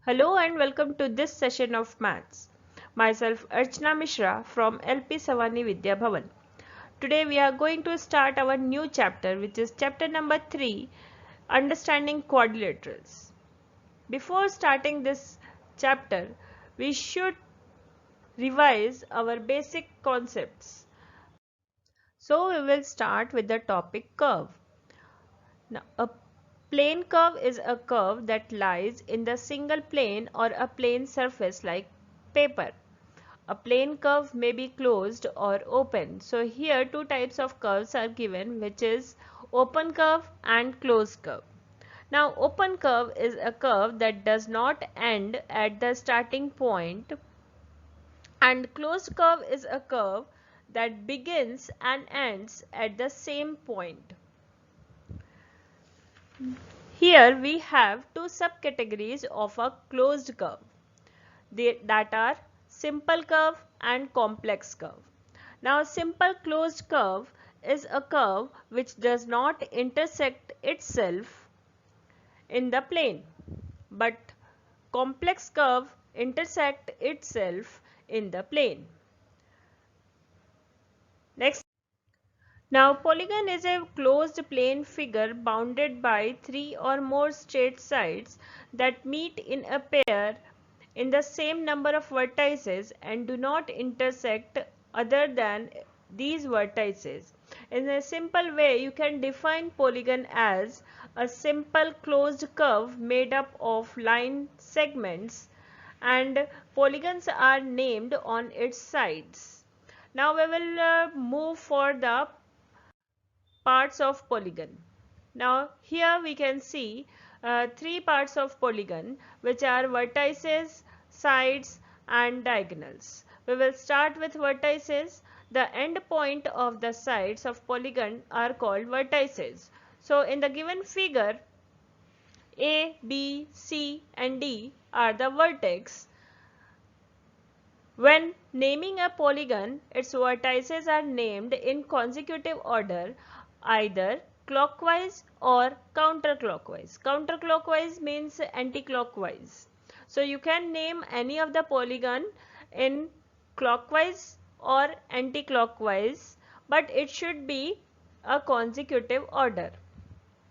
Hello and welcome to this session of Maths. Myself Archana Mishra from LP Savani Vidya Bhavan. Today we are going to start our new chapter, which is chapter number 3, Understanding Quadrilaterals. Before starting this chapter, we should revise our basic concepts. So we will start with the topic curve. Now, a plane curve is a curve that lies in the single plane or a plane surface like paper. A plane curve may be closed or open. So here two types of curves are given, which is open curve and closed curve. Now open curve is a curve that does not end at the starting point, and closed curve is a curve that begins and ends at the same point. Here we have two subcategories of a closed curve that are simple curve and complex curve. Now simple closed curve is a curve which does not intersect itself in the plane, but complex curve intersect itself in the plane. Next. Now polygon is a closed plane figure bounded by three or more straight sides that meet in a pair in the same number of vertices and do not intersect other than these vertices. In a simple way, you can define polygon as a simple closed curve made up of line segments, and polygons are named on its sides. Now we will move for the parts of polygon. Now here we can see three parts of polygon, which are vertices, sides and diagonals. We will start with vertices. The end point of the sides of polygon are called vertices. So in the given figure, A, B, C and D are the vertex. When naming a polygon, its vertices are named in consecutive order, either clockwise or counterclockwise. Counterclockwise means anti-clockwise. So you can name any of the polygon in clockwise or anti-clockwise, but it should be a consecutive order.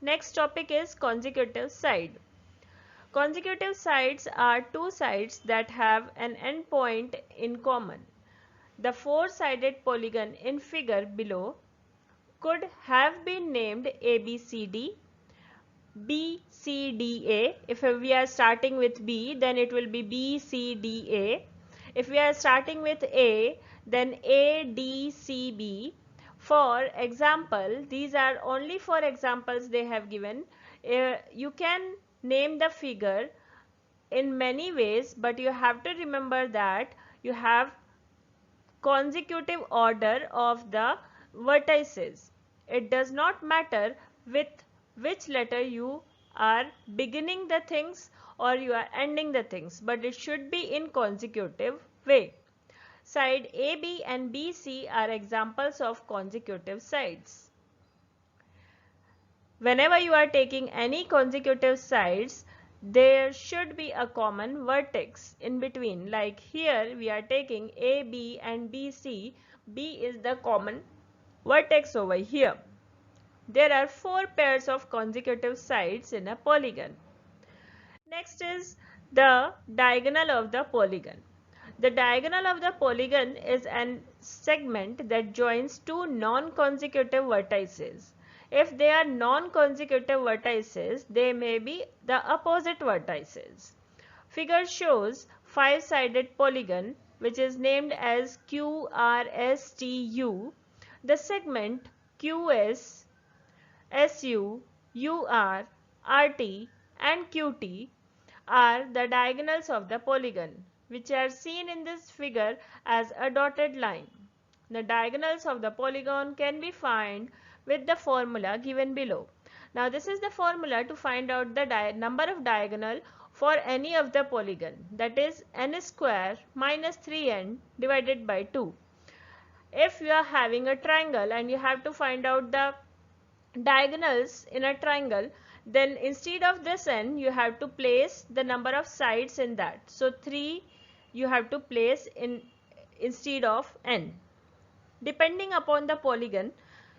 Next topic is consecutive side. Consecutive sides are two sides that have an endpoint in common. The four-sided polygon in figure below could have been named ABCD, BCDA. If we are starting with B, then it will be BCDA. If we are starting with A, then ADCB. For example, these are only for examples they have given. You can name the figure in many ways, but you have to remember that you have consecutive order of the vertices. It does not matter with which letter you are beginning the things or you are ending the things, but it should be in consecutive way. Side AB and BC are examples of consecutive sides. Whenever you are taking any consecutive sides, there should be a common vertex in between. Like here we are taking A, B and BC. B is the common vertex over here. There are four pairs of consecutive sides in a polygon. Next is the diagonal of the polygon. The diagonal of the polygon is a segment that joins two non-consecutive vertices. If they are non-consecutive vertices, they may be the opposite vertices. Figure shows five-sided polygon which is named as QRSTU. The segment QS, SU, UR, RT and QT are the diagonals of the polygon, which are seen in this figure as a dotted line. The diagonals of the polygon can be found with the formula given below. Now this is the formula to find out the number of diagonal for any of the polygon, that is n square minus 3n divided by 2. If you are having a triangle and you have to find out the diagonals in a triangle, then instead of this n, you have to place the number of sides in that. So 3 you have to place in instead of n. Depending upon the polygon,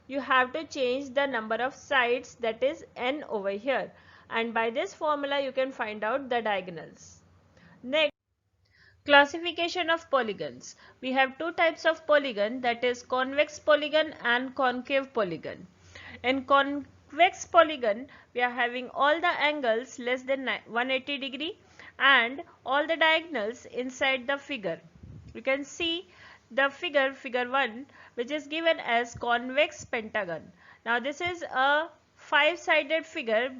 you have to change the number of sides, that is n over here, and by this formula you can find out the diagonals. Next, classification of polygons. We have two types of polygon, that is convex polygon and concave polygon. In convex polygon, we are having all the angles less than 180 degree and all the diagonals inside the figure. You can see the figure 1, which is given as convex pentagon. Now this is a 5-sided figure.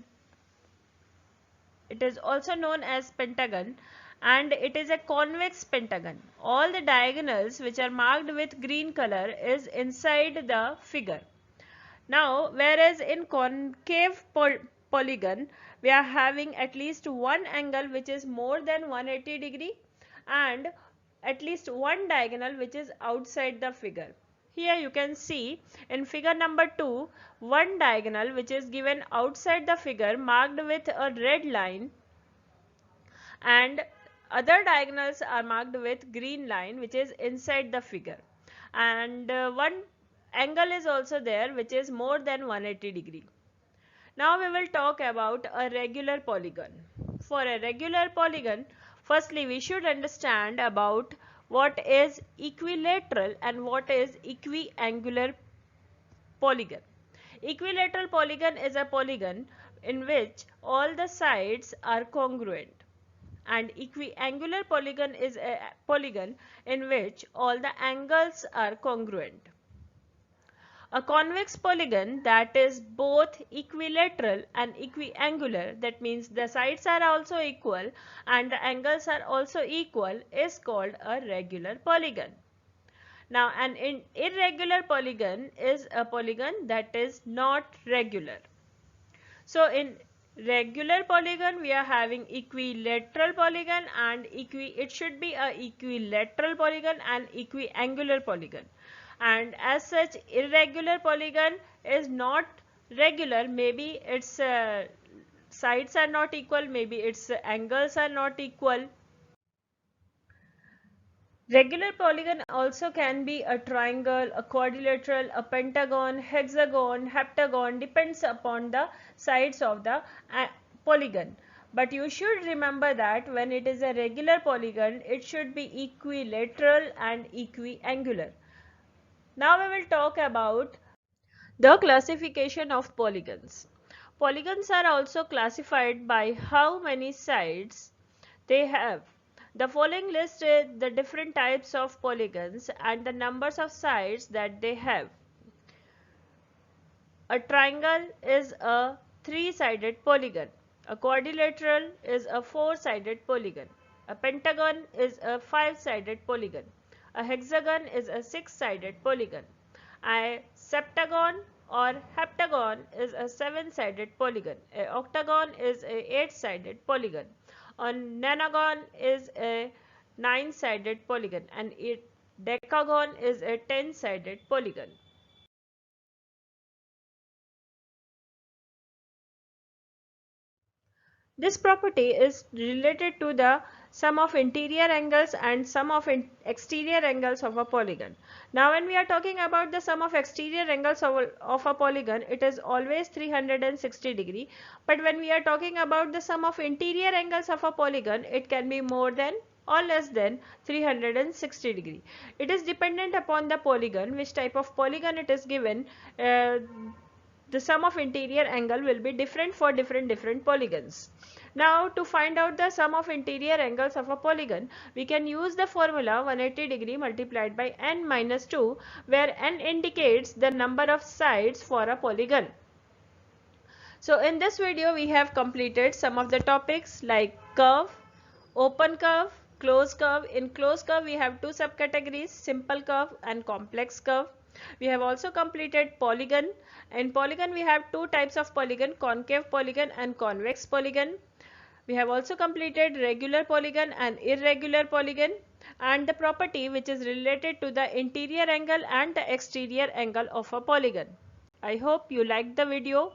It is also known as pentagon, and it is a convex pentagon. All the diagonals which are marked with green color is inside the figure. Now, whereas in concave polygon, we are having at least one angle which is more than 180 degree and at least one diagonal which is outside the figure. Here you can see in figure number 2, one diagonal which is given outside the figure marked with a red line, and other diagonals are marked with green line which is inside the figure, and one angle is also there which is more than 180 degree. Now we will talk about a regular polygon. For a regular polygon, firstly we should understand about what is equilateral and what is equiangular polygon. Equilateral polygon is a polygon in which all the sides are congruent, and equiangular polygon is a polygon in which all the angles are congruent. A convex polygon that is both equilateral and equiangular, that means the sides are also equal and the angles are also equal, is called a regular polygon. Now an irregular polygon is a polygon that is not regular. So in regular polygon we are having equilateral polygon and it should be a equilateral polygon and equiangular polygon. And as such, irregular polygon is not regular. Maybe its sides are not equal, maybe its angles are not equal. Regular polygon also can be a triangle, a quadrilateral, a pentagon, hexagon, heptagon, depends upon the sides of the polygon. But you should remember that when it is a regular polygon, it should be equilateral and equiangular. Now we will talk about the classification of polygons. Polygons are also classified by how many sides they have. The following list is the different types of polygons and the numbers of sides that they have. A triangle is a 3-sided polygon. A quadrilateral is a 4-sided polygon. A pentagon is a 5-sided polygon. A hexagon is a 6-sided polygon. A septagon or heptagon is a 7-sided polygon. A octagon is a 8-sided polygon. A nonagon is a 9-sided polygon, and a decagon is a 10-sided polygon. This property is related to the sum of interior angles and sum of exterior angles of a polygon. Now when we are talking about the sum of exterior angles of a polygon, it is always 360 degree. But when we are talking about the sum of interior angles of a polygon, it can be more than or less than 360 degree. It is dependent upon the polygon, which type of polygon it is given. The sum of interior angle will be different for different polygons. Now to find out the sum of interior angles of a polygon, we can use the formula 180 degree multiplied by n minus 2, where n indicates the number of sides for a polygon. So in this video we have completed some of the topics like curve, open curve, closed curve. In closed curve we have two subcategories, simple curve and complex curve. We have also completed polygon. In polygon we have two types of polygon, concave polygon and convex polygon. We have also completed regular polygon and irregular polygon, and the property which is related to the interior angle and the exterior angle of a polygon. I hope you liked the video.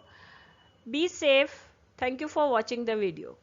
Be safe. Thank you for watching the video.